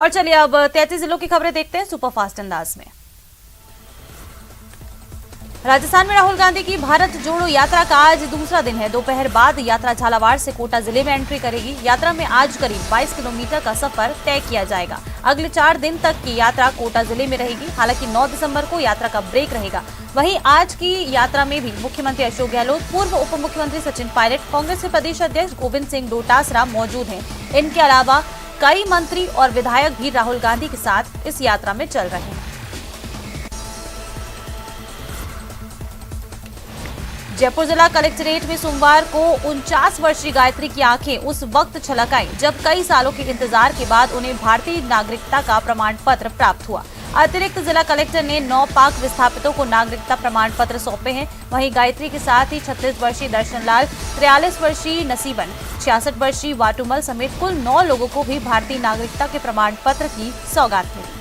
और चलिए अब 33 जिलों की खबरें देखते हैं सुपरफास्ट अंदाज में। राजस्थान में राहुल गांधी की भारत जोड़ो यात्रा का आज दूसरा दिन है। दोपहर बाद यात्रा झालावाड़ से कोटा जिले में एंट्री करेगी। यात्रा में आज करीब 22 किलोमीटर का सफर तय किया जाएगा। अगले 4 दिन तक की यात्रा कोटा जिले में रहेगी। हालांकि 9 दिसंबर को यात्रा का ब्रेक रहेगा। वहीं आज की यात्रा में भी मुख्यमंत्री अशोक गहलोत, पूर्व उप मुख्यमंत्री सचिन पायलट, कांग्रेस के प्रदेश अध्यक्ष गोविंद सिंह डोटासरा मौजूद हैं। इनके अलावा कई मंत्री और विधायक भी राहुल गांधी के साथ इस यात्रा में चल रहे हैं। जयपुर जिला कलेक्ट्रेट में सोमवार को 49 वर्षीय गायत्री की आंखें उस वक्त छलक आईं जब कई सालों के इंतजार के बाद उन्हें भारतीय नागरिकता का प्रमाण पत्र प्राप्त हुआ। अतिरिक्त जिला कलेक्टर ने 9 पाक विस्थापितों को नागरिकता प्रमाण पत्र सौंपे हैं। वहीं गायत्री के साथ ही 36 वर्षीय दर्शन लाल, 43 वर्षीय नसीबन, 66 वर्षीय वाटुमल समेत कुल 9 लोगों को भी भारतीय नागरिकता के प्रमाण पत्र की सौगात मिली।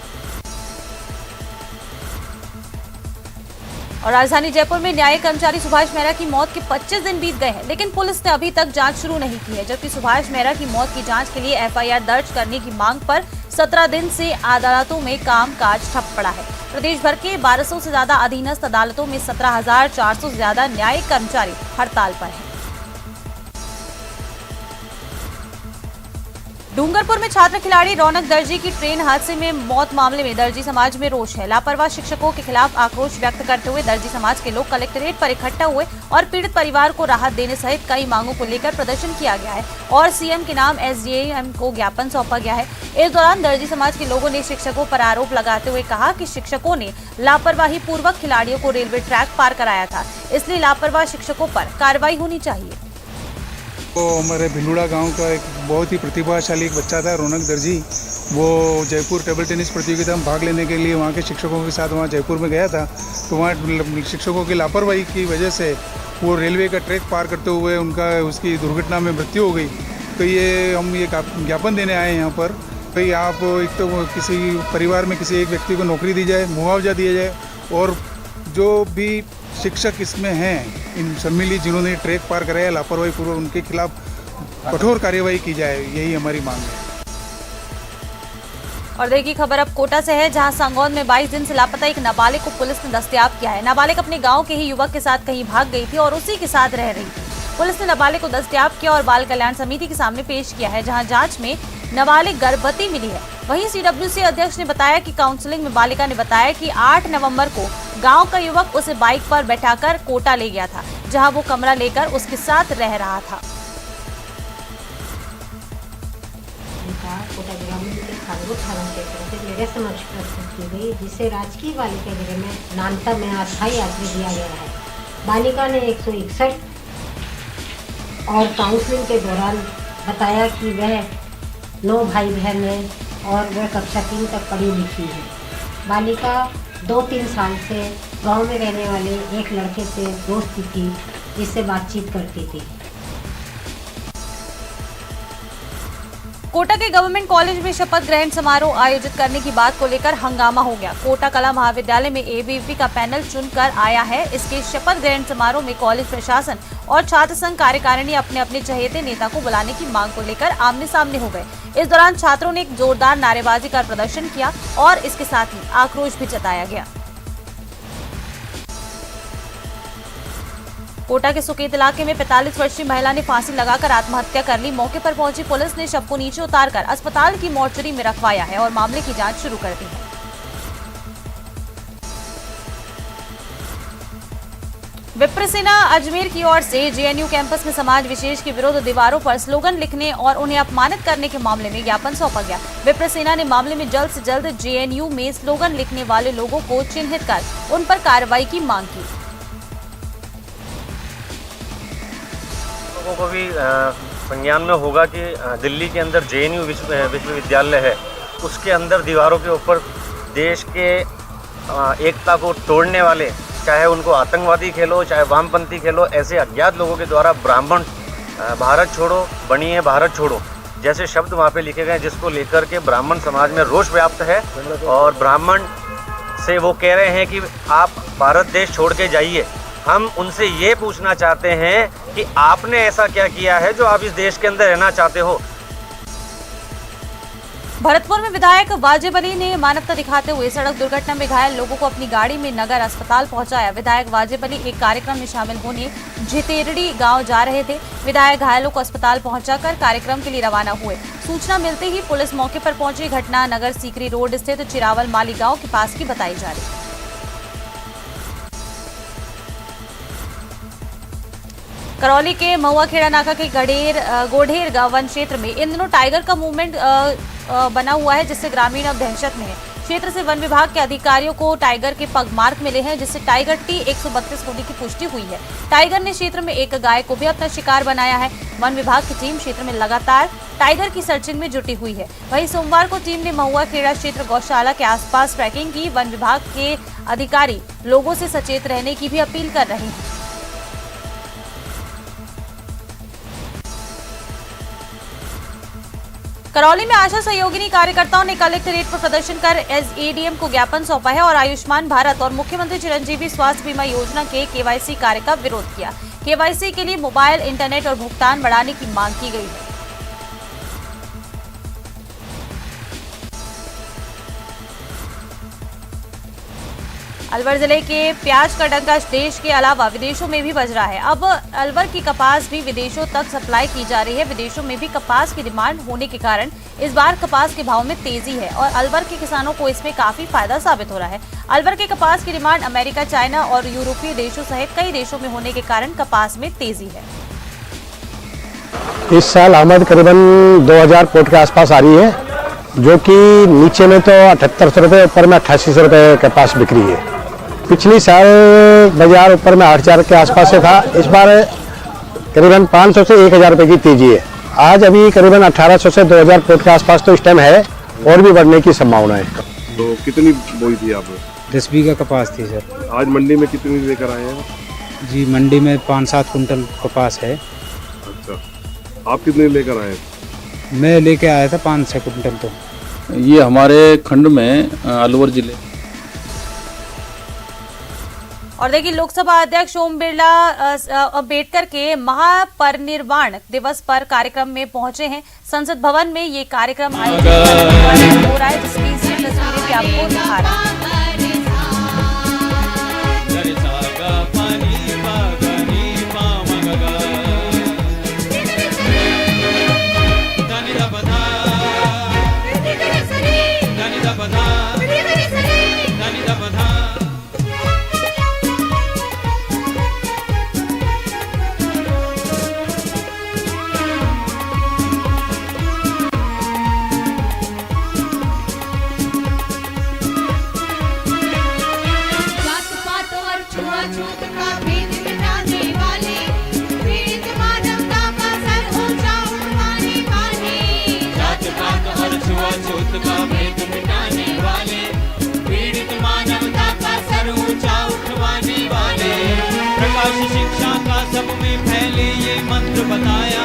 और राजधानी जयपुर में न्यायिक कर्मचारी सुभाष मेहरा की मौत के 25 दिन बीत गए हैं, लेकिन पुलिस ने अभी तक जांच शुरू नहीं की है। जबकि सुभाष मेहरा की मौत की जांच के लिए एफआईआर दर्ज करने की मांग पर 17 दिन से अदालतों में कामकाज ठप पड़ा है। प्रदेश भर के 1200 से ज्यादा अधीनस्थ अदालतों में 17,400 से ज्यादा न्यायिक कर्मचारी हड़ताल पर हैं। डूंगरपुर में छात्र खिलाड़ी रौनक दर्जी की ट्रेन हादसे में मौत मामले में दर्जी समाज में रोष है। लापरवाह शिक्षकों के खिलाफ आक्रोश व्यक्त करते हुए दर्जी समाज के लोग कलेक्ट्रेट पर इकट्ठा हुए और पीड़ित परिवार को राहत देने सहित कई मांगों को लेकर प्रदर्शन किया गया है और सीएम के नाम एसडीएम को ज्ञापन सौंपा गया है। इस दौरान दर्जी समाज के लोगों ने शिक्षकों पर आरोप लगाते हुए कहा कि शिक्षकों ने लापरवाही पूर्वक खिलाड़ियों को रेलवे ट्रैक पार कराया था, इसलिए लापरवाह शिक्षकों पर कार्रवाई होनी चाहिए। तो हमारे भिलुड़ा गांव का एक बहुत ही प्रतिभाशाली एक बच्चा था रौनक दर्जी। वो जयपुर टेबल टेनिस प्रतियोगिता में भाग लेने के लिए वहाँ के शिक्षकों के साथ वहाँ जयपुर में गया था। तो वहाँ शिक्षकों की लापरवाही की वजह से वो रेलवे का ट्रैक पार करते हुए उसकी दुर्घटना में मृत्यु हो गई। तो हम ये ज्ञापन देने आए हैं यहाँ पर। भाई आप एक तो किसी परिवार में किसी एक व्यक्ति को नौकरी दी जाए, मुआवजा दिया जाए और जो भी शिक्षक इसमें हैं इन सम्मिलित जिन्होंने ट्रैक पार कराया लापरवाही पूर्वक, उनके खिलाफ कठोर कार्यवाही की जाए, यही हमारी मांग है। और देखिए खबर अब कोटा से है, जहां सांगौन में 22 दिन से लापता एक नाबालिग को पुलिस ने दस्तयाब किया है। नाबालिग अपने गांव के ही युवक के साथ कहीं भाग गई थी और उसी के साथ रह रही थी। पुलिस ने नाबालिग को दस्तयाब किया और बाल कल्याण समिति के सामने पेश किया है, जहां जांच में नाबालिग गर्भवती मिली है। वहीं सीडब्ल्यूसी अध्यक्ष ने बताया कि काउंसलिंग में बालिका ने बताया कि 8 नवंबर को गांव का युवक उसे बाइक पर बैठाकर कोटा ले गया था, जहां वो कमरा लेकर उसके साथ रह रहा था। कोटा ग्रामीण के खानपुर थाना क्षेत्र से मेरे समक्ष प्रस्तुत की गई, जिसे राजकीय बालिका गृह में नानता में अस्थायी आश्रय दिया गया है। बालिका ने 161 और काउंसलिंग के दौरान बताया कि वह 9 भाई बहन है और वह कक्षा 3 तक पढ़ी लिखी है। बालिका 2-3 साल से गांव में रहने वाले एक लड़के से दोस्ती थी, जिससे बातचीत करती थी। कोटा के गवर्नमेंट कॉलेज में शपथ ग्रहण समारोह आयोजित करने की बात को लेकर हंगामा हो गया। कोटा कला महाविद्यालय में एबीवीपी का पैनल चुनकर आया है। इसके शपथ ग्रहण समारोह में कॉलेज प्रशासन और छात्र संघ कार्यकारिणी अपने अपने चहेते नेता को बुलाने की मांग को लेकर आमने सामने हो गए। इस दौरान छात्रों ने एक जोरदार नारेबाजी कर प्रदर्शन किया और इसके साथ ही आक्रोश भी जताया गया। कोटा के सुकेत इलाके में 45 वर्षीय महिला ने फांसी लगाकर आत्महत्या कर ली। मौके पर पहुंची पुलिस ने शव को नीचे उतारकर अस्पताल की मोर्चरी में रखवाया है और मामले की जांच शुरू कर दी है। विप्र सेना अजमेर की ओर से जेएनयू कैंपस में समाज विशेष के विरुद्ध दीवारों पर स्लोगन लिखने और उन्हें अपमानित करने के मामले में ज्ञापन सौंपा गया। विप्र सेना ने मामले में जल्द से जल्द जेएनयू में स्लोगन लिखने वाले लोगों को चिन्हित कर उन पर कार्रवाई की मांग की। लोगों को भी संज्ञान में होगा कि दिल्ली के अंदर जेएनयू विश्वविद्यालय है, उसके अंदर दीवारों के ऊपर देश के एकता को तोड़ने वाले, चाहे उनको आतंकवादी खेलो चाहे वामपंथी खेलो, ऐसे अज्ञात लोगों के द्वारा ब्राह्मण भारत छोड़ो बनिए भारत छोड़ो जैसे शब्द वहाँ पे लिखे गए, जिसको लेकर के ब्राह्मण समाज में रोष व्याप्त है। और ब्राह्मण से वो कह रहे हैं कि आप भारत देश छोड़ के जाइए। हम उनसे ये पूछना चाहते हैं कि आपने ऐसा क्या किया है जो आप इस देश के अंदर रहना चाहते हो। भरतपुर में विधायक वाजिब अली ने मानवता दिखाते हुए सड़क दुर्घटना में घायल लोगों को अपनी गाड़ी में नगर अस्पताल पहुंचाया। विधायक वाजिब अली एक कार्यक्रम में शामिल होने झितेरड़ी गांव जा रहे थे। विधायक घायलों को अस्पताल पहुंचाकर कार्यक्रम के लिए रवाना हुए। सूचना मिलते ही पुलिस मौके पर पहुंची। घटना नगर सीकरी रोड स्थित चिरावल माली गांव के पास की बताई जा रही है। करौली के महुआखेड़ा नाका के गोढेर वन क्षेत्र में इन दिनों टाइगर का मूवमेंट बना हुआ है, जिससे ग्रामीण अब दहशत में है। क्षेत्र से वन विभाग के अधिकारियों को टाइगर के पगमार्क मिले हैं, जिससे टाइगर T132 होने की पुष्टि हुई है। टाइगर ने क्षेत्र में एक गाय को भी अपना शिकार बनाया है। वन विभाग की टीम क्षेत्र में लगातार टाइगर की सर्चिंग में जुटी हुई है। वहीं सोमवार को टीम ने महुआखेड़ा क्षेत्र गौशाला के आसपास ट्रैकिंग की। वन विभाग के अधिकारी लोगों से सचेत रहने की भी अपील कर रहे हैं। करौली में आशा सहयोगिनी कार्यकर्ताओं ने कलेक्ट्रेट पर प्रदर्शन कर एसएडीएम को ज्ञापन सौंपा है और आयुष्मान भारत और मुख्यमंत्री चिरंजीवी स्वास्थ्य बीमा योजना के केवाईसी कार्य का विरोध किया। केवाईसी के लिए मोबाइल, इंटरनेट और भुगतान बढ़ाने की मांग की गई है। अलवर जिले के प्याज का डंका देश के अलावा विदेशों में भी बज रहा है। अब अलवर की कपास भी विदेशों तक सप्लाई की जा रही है। विदेशों में भी कपास की डिमांड होने के कारण इस बार कपास के भाव में तेजी है और अलवर के किसानों को इसमें काफी फायदा साबित हो रहा है। अलवर के कपास की डिमांड अमेरिका, चाइना और यूरोपीय देशों सहित कई देशों में होने के कारण कपास में तेजी है। इस साल आमद करीबन 2000 पोट के आसपास आ रही है, जो कि नीचे में तो 7800 रुपये, ऊपर में 8800 रुपये कपास बिक्री है। पिछली साल बाजार ऊपर में 8000 के आसपास से था। इस बार करीबन 500 से 1000 रुपये की तेजी है। आज अभी करीबन 1800 से 2000 फुट के आसपास तो इस टाइम है और भी बढ़ने की संभावना है। तो कितनी बोई थी आपने? 10 बीघा कपास थी सर। आज मंडी में कितनी लेकर आए हैं? जी मंडी में 5-7 कुंटल कपास है। अच्छा, आप कितने लेकर आए? मैं लेके आया था 5-6 कुंटल। तो ये हमारे खंड में अलवर जिले। और देखिए, लोकसभा अध्यक्ष ओम बिरला अम्बेडकर के महापरिनिर्वाण दिवस पर कार्यक्रम में पहुंचे हैं। संसद भवन में ये कार्यक्रम आयोजित हो रहा है, जिसकी तस्वीरें भी आपको दिखा रहा है। शिक्षा का सब में फैले ये मंत्र बताया,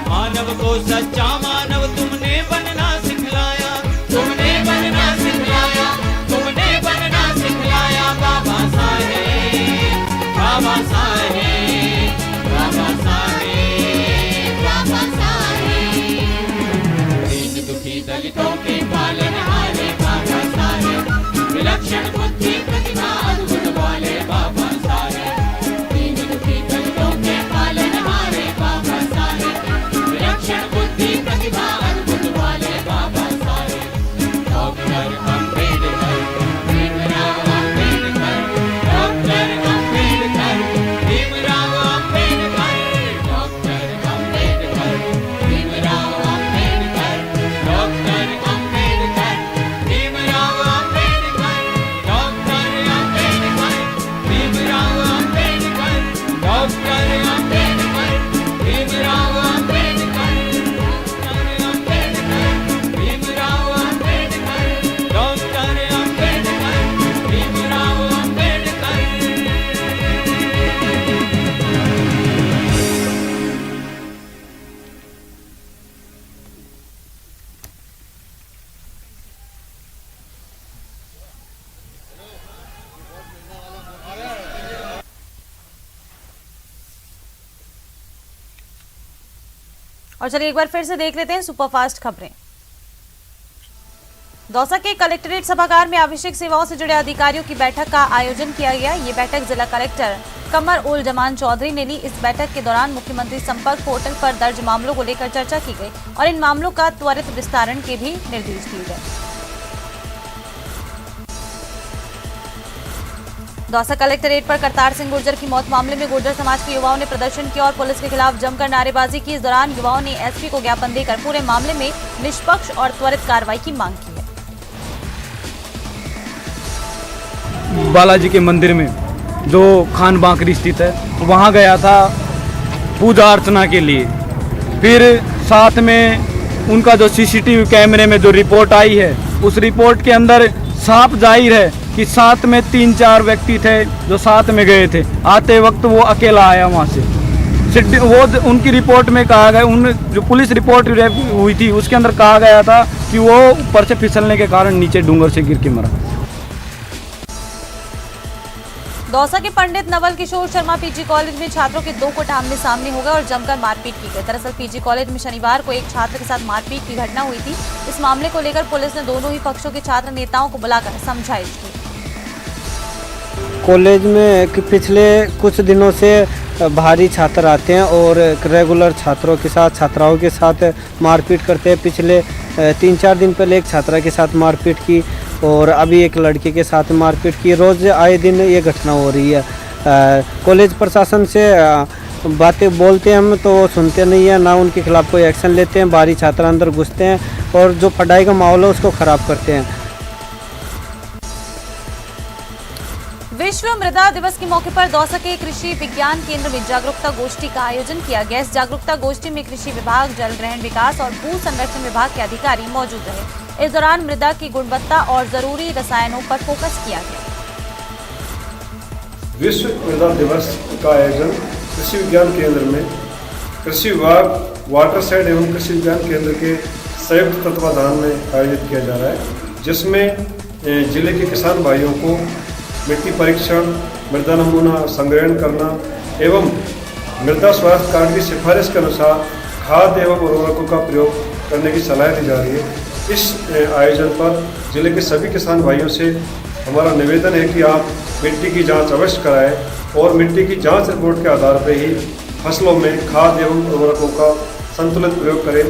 मानव को सच्चा मानव तुमने बनना सिखलाया, तुमने बनना सिखलाया, तुमने बनना सिखलाया। बाबा साहेब, बाबा साहेब, बाबा साहेब, बाबा साहेब। दीन दुखी दलितों के पालनहारे बाबा साहेब, विलक्षण बुद्धि प्रतिभा अद्भुत वाले बाबा साहेब। और चलिए एक बार फिर से देख लेते हैं सुपरफास्ट खबरें। दौसा के कलेक्ट्रेट सभागार में आवश्यक सेवाओं से जुड़े अधिकारियों की बैठक का आयोजन किया गया। ये बैठक जिला कलेक्टर कमर उल जमान चौधरी ने ली। इस बैठक के दौरान मुख्यमंत्री संपर्क पोर्टल पर दर्ज मामलों को लेकर चर्चा की गई और इन मामलों का त्वरित विस्तारण के भी निर्देश दिए गए। दौसा कलेक्ट्रेट पर करतार सिंह गुर्जर की मौत मामले में गुर्जर समाज के युवाओं ने प्रदर्शन किया और पुलिस के खिलाफ जमकर नारेबाजी की। इस दौरान युवाओं ने एसपी को ज्ञापन देकर पूरे मामले में निष्पक्ष और त्वरित कार्रवाई की मांग की है। बालाजी के मंदिर में जो खान बांकरी स्थित है वहाँ गया था पूजा अर्चना के लिए। फिर साथ में उनका जो सीसीटीवी कैमरे में जो रिपोर्ट आई है उस रिपोर्ट के अंदर साफ जाहिर है कि साथ में 3-4 व्यक्ति थे जो साथ में गए थे। आते वक्त वो अकेला आया वहाँ से। वो उनकी रिपोर्ट में कहा गया, उन जो पुलिस रिपोर्ट हुई थी उसके अंदर कहा गया था कि वो ऊपर से फिसलने के कारण नीचे डूंगर से गिर के मरा। दौसा के पंडित नवल किशोर शर्मा पीजी कॉलेज में छात्रों के 2 गुट आमने सामने हो गए और जमकर मारपीट की गई। दरअसल पीजी कॉलेज में शनिवार को एक छात्र के साथ मारपीट की घटना हुई थी। इस मामले को लेकर पुलिस ने दोनों ही पक्षों के छात्र नेताओं को बुलाकर समझाइश की। कॉलेज में पिछले कुछ दिनों से भारी छात्र आते हैं और रेगुलर छात्रों के साथ छात्राओं के साथ मारपीट करते हैं। पिछले 3-4 दिन पहले एक छात्रा के साथ मारपीट की और अभी एक लड़के के साथ मारपीट की। रोज़ आए दिन ये घटना हो रही है। कॉलेज प्रशासन से बातें बोलते हैं हम तो सुनते नहीं है, ना उनके खिलाफ कोई एक्शन लेते हैं। भारी छात्र अंदर घुसते हैं और जो पढ़ाई का माहौल है उसको ख़राब करते हैं। विश्व मृदा दिवस के मौके पर दौसा के कृषि विज्ञान केंद्र में जागरूकता गोष्ठी का आयोजन किया गया। इस जागरूकता गोष्ठी में कृषि विभाग, जल ग्रहण विकास और भू संरक्षण विभाग के अधिकारी मौजूद रहे। इस दौरान मृदा की गुणवत्ता और जरूरी रसायनों पर फोकस किया गया। विश्व मृदा दिवस का आयोजन कृषि विज्ञान केंद्र में कृषि विभाग, वाटरशेड एवं कृषि विज्ञान केंद्र के संयुक्त तत्वाधान में आयोजित किया जा रहा है, जिसमें जिले के किसान भाइयों को मिट्टी परीक्षण, मृदा नमूना संग्रहण करना एवं मृदा स्वास्थ्य कार्ड की सिफारिश के अनुसार खाद एवं उर्वरकों का प्रयोग करने की सलाह दी जा रही है। इस आयोजन पर जिले के सभी किसान भाइयों से हमारा निवेदन है कि आप मिट्टी की जांच अवश्य कराएं और मिट्टी की जांच रिपोर्ट के आधार पर ही फसलों में खाद एवं उर्वरकों का संतुलित प्रयोग करें।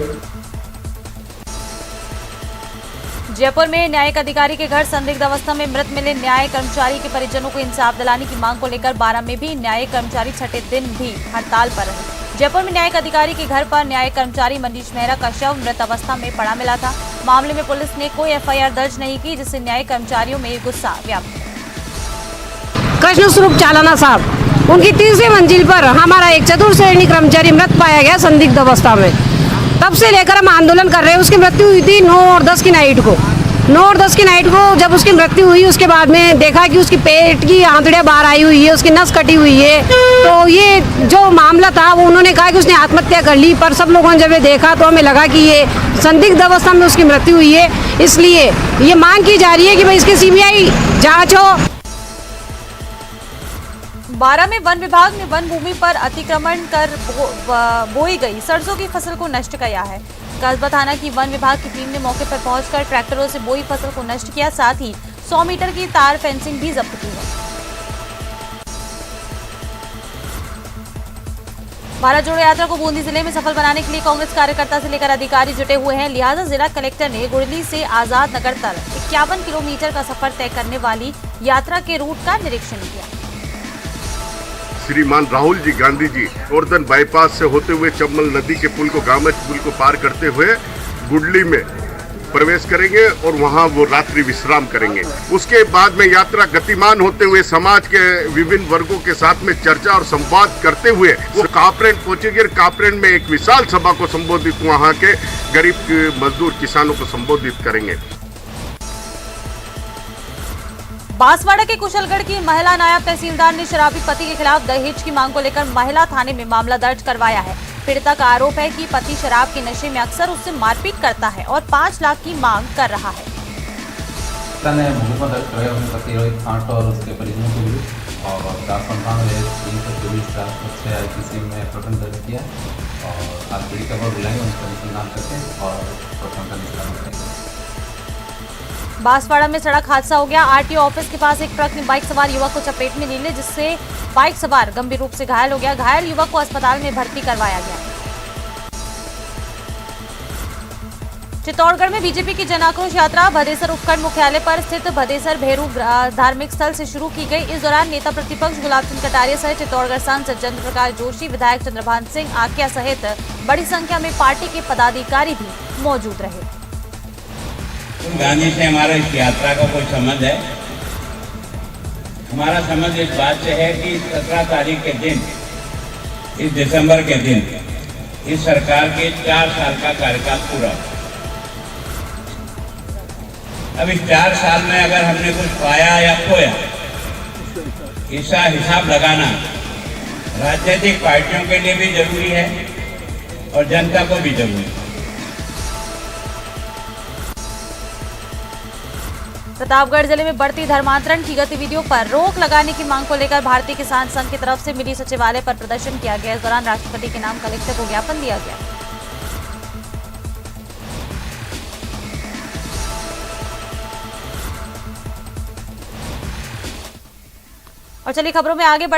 जयपुर में न्यायिक अधिकारी के घर संदिग्ध अवस्था में मृत मिले न्याय कर्मचारी के परिजनों को इंसाफ दिलाने की मांग को लेकर बारां में भी न्यायिक कर्मचारी छठे दिन भी हड़ताल पर रहे। जयपुर में न्यायिक अधिकारी के घर पर न्यायिक कर्मचारी मनीष मेहरा का शव मृत अवस्था में पड़ा मिला था। मामले में पुलिस ने कोई एफआईआर दर्ज नहीं की, जिससे न्यायिक कर्मचारियों में गुस्सा व्याप्त है। कृष्ण स्वरूप चालाना साहब, उनकी 3री मंजिल पर हमारा एक चतुर्थ श्रेणी कर्मचारी मृत पाया गया संदिग्ध अवस्था में। तब से लेकर हम आंदोलन कर रहे हैं। उसकी मृत्यु हुई थी 9 और 10 की नाइट को। 9 और 10 की नाइट को जब उसकी मृत्यु हुई, उसके बाद में देखा कि उसकी पेट की आंतड़ियाँ बाहर आई हुई है, उसकी नस कटी हुई है। तो ये जो मामला था वो उन्होंने कहा कि उसने आत्महत्या कर ली, पर सब लोगों ने जब ये देखा तो हमें लगा कि ये संदिग्ध अवस्था में उसकी मृत्यु हुई है। इसलिए ये मांग की जा रही है कि भाई इसकी सीबीआई जाँच हो। बारां में वन विभाग ने वन भूमि पर अतिक्रमण कर बोई गई सरसों की फसल को नष्ट किया है। कस्बा थाना की वन विभाग की टीम ने मौके पर पहुंचकर ट्रैक्टरों से बोई फसल को नष्ट किया, साथ ही 100 मीटर की तार फेंसिंग भी जब्त की है। भारत जोड़ो यात्रा को बूंदी जिले में सफल बनाने के लिए कांग्रेस कार्यकर्ता से लेकर अधिकारी जुटे हुए हैं। लिहाजा जिला कलेक्टर ने गुड़ली से आजाद नगर तक 51 किलोमीटर का सफर तय करने वाली यात्रा के रूट का निरीक्षण किया। श्रीमान राहुल जी गांधी जी गोवर्धन बाईपास से होते हुए चम्बल नदी के पुल को गामच पुल को पार करते हुए गुडली में प्रवेश करेंगे और वहां वो रात्रि विश्राम करेंगे। उसके बाद में यात्रा गतिमान होते हुए समाज के विभिन्न वर्गों के साथ में चर्चा और संवाद करते हुए वो कापरेन पहुंचेंगे। कापरेन में एक विशाल सभा को संबोधित वहां के गरीब मजदूर किसानों को संबोधित करेंगे। बांसवाड़ा के कुशलगढ़ की महिला नायब तहसीलदार ने शराबी पति के खिलाफ दहेज की मांग को लेकर महिला थाने में मामला दर्ज करवाया है। पीड़िता का आरोप है कि पति शराब के नशे में अक्सर उससे मारपीट करता है और 5 लाख की मांग कर रहा है। ने मुकदमा दर्ज कराया अपने पति रोहित खांट और उसके परिजनों के विरुद्ध और 495 IPC में प्रकरण दर्ज किया और आज पीड़िता को बुलाएंगे, उनका अनुसंधान करके और प्रकरण का निष्पादन करेंगे। बांसवाड़ा में सड़क हादसा हो गया। आरटीओ ऑफिस के पास एक ट्रक ने बाइक सवार युवक को चपेट में ले लिया, जिससे बाइक सवार गंभीर रूप से घायल हो गया। घायल युवक को अस्पताल में भर्ती करवाया गया। चित्तौड़गढ़ में बीजेपी की जन आक्रोश यात्रा भदेसर उपखंड मुख्यालय पर स्थित भदेसर भेरू धार्मिक स्थल से शुरू की गई। इस दौरान नेता प्रतिपक्ष गुलाब चंद कटारिया सहित चित्तौड़गढ़ सांसद चंद्र प्रकाश जोशी, विधायक चंद्रभान सिंह आकिया सहित बड़ी संख्या में पार्टी के पदाधिकारी भी मौजूद रहे। गांधी से हमारा इस यात्रा का कोई संबंध है? हमारा संबंध इस बात से है कि 17 तारीख के दिन, इस दिसंबर के दिन, इस सरकार के 4 साल का कार्यकाल पूरा। अब इस 4 साल में अगर हमने कुछ पाया या खोया, इसका हिसाब लगाना राजनीतिक पार्टियों के लिए भी जरूरी है और जनता को भी जरूरी है। प्रतापगढ़ जिले में बढ़ती धर्मांतरण की गतिविधियों पर रोक लगाने की मांग को लेकर भारतीय किसान संघ की तरफ से मिली सचिवालय पर प्रदर्शन किया गया। इस दौरान राष्ट्रपति के नाम कलेक्टर को ज्ञापन दिया गया। और चलिए खबरों में आगे बढ़ते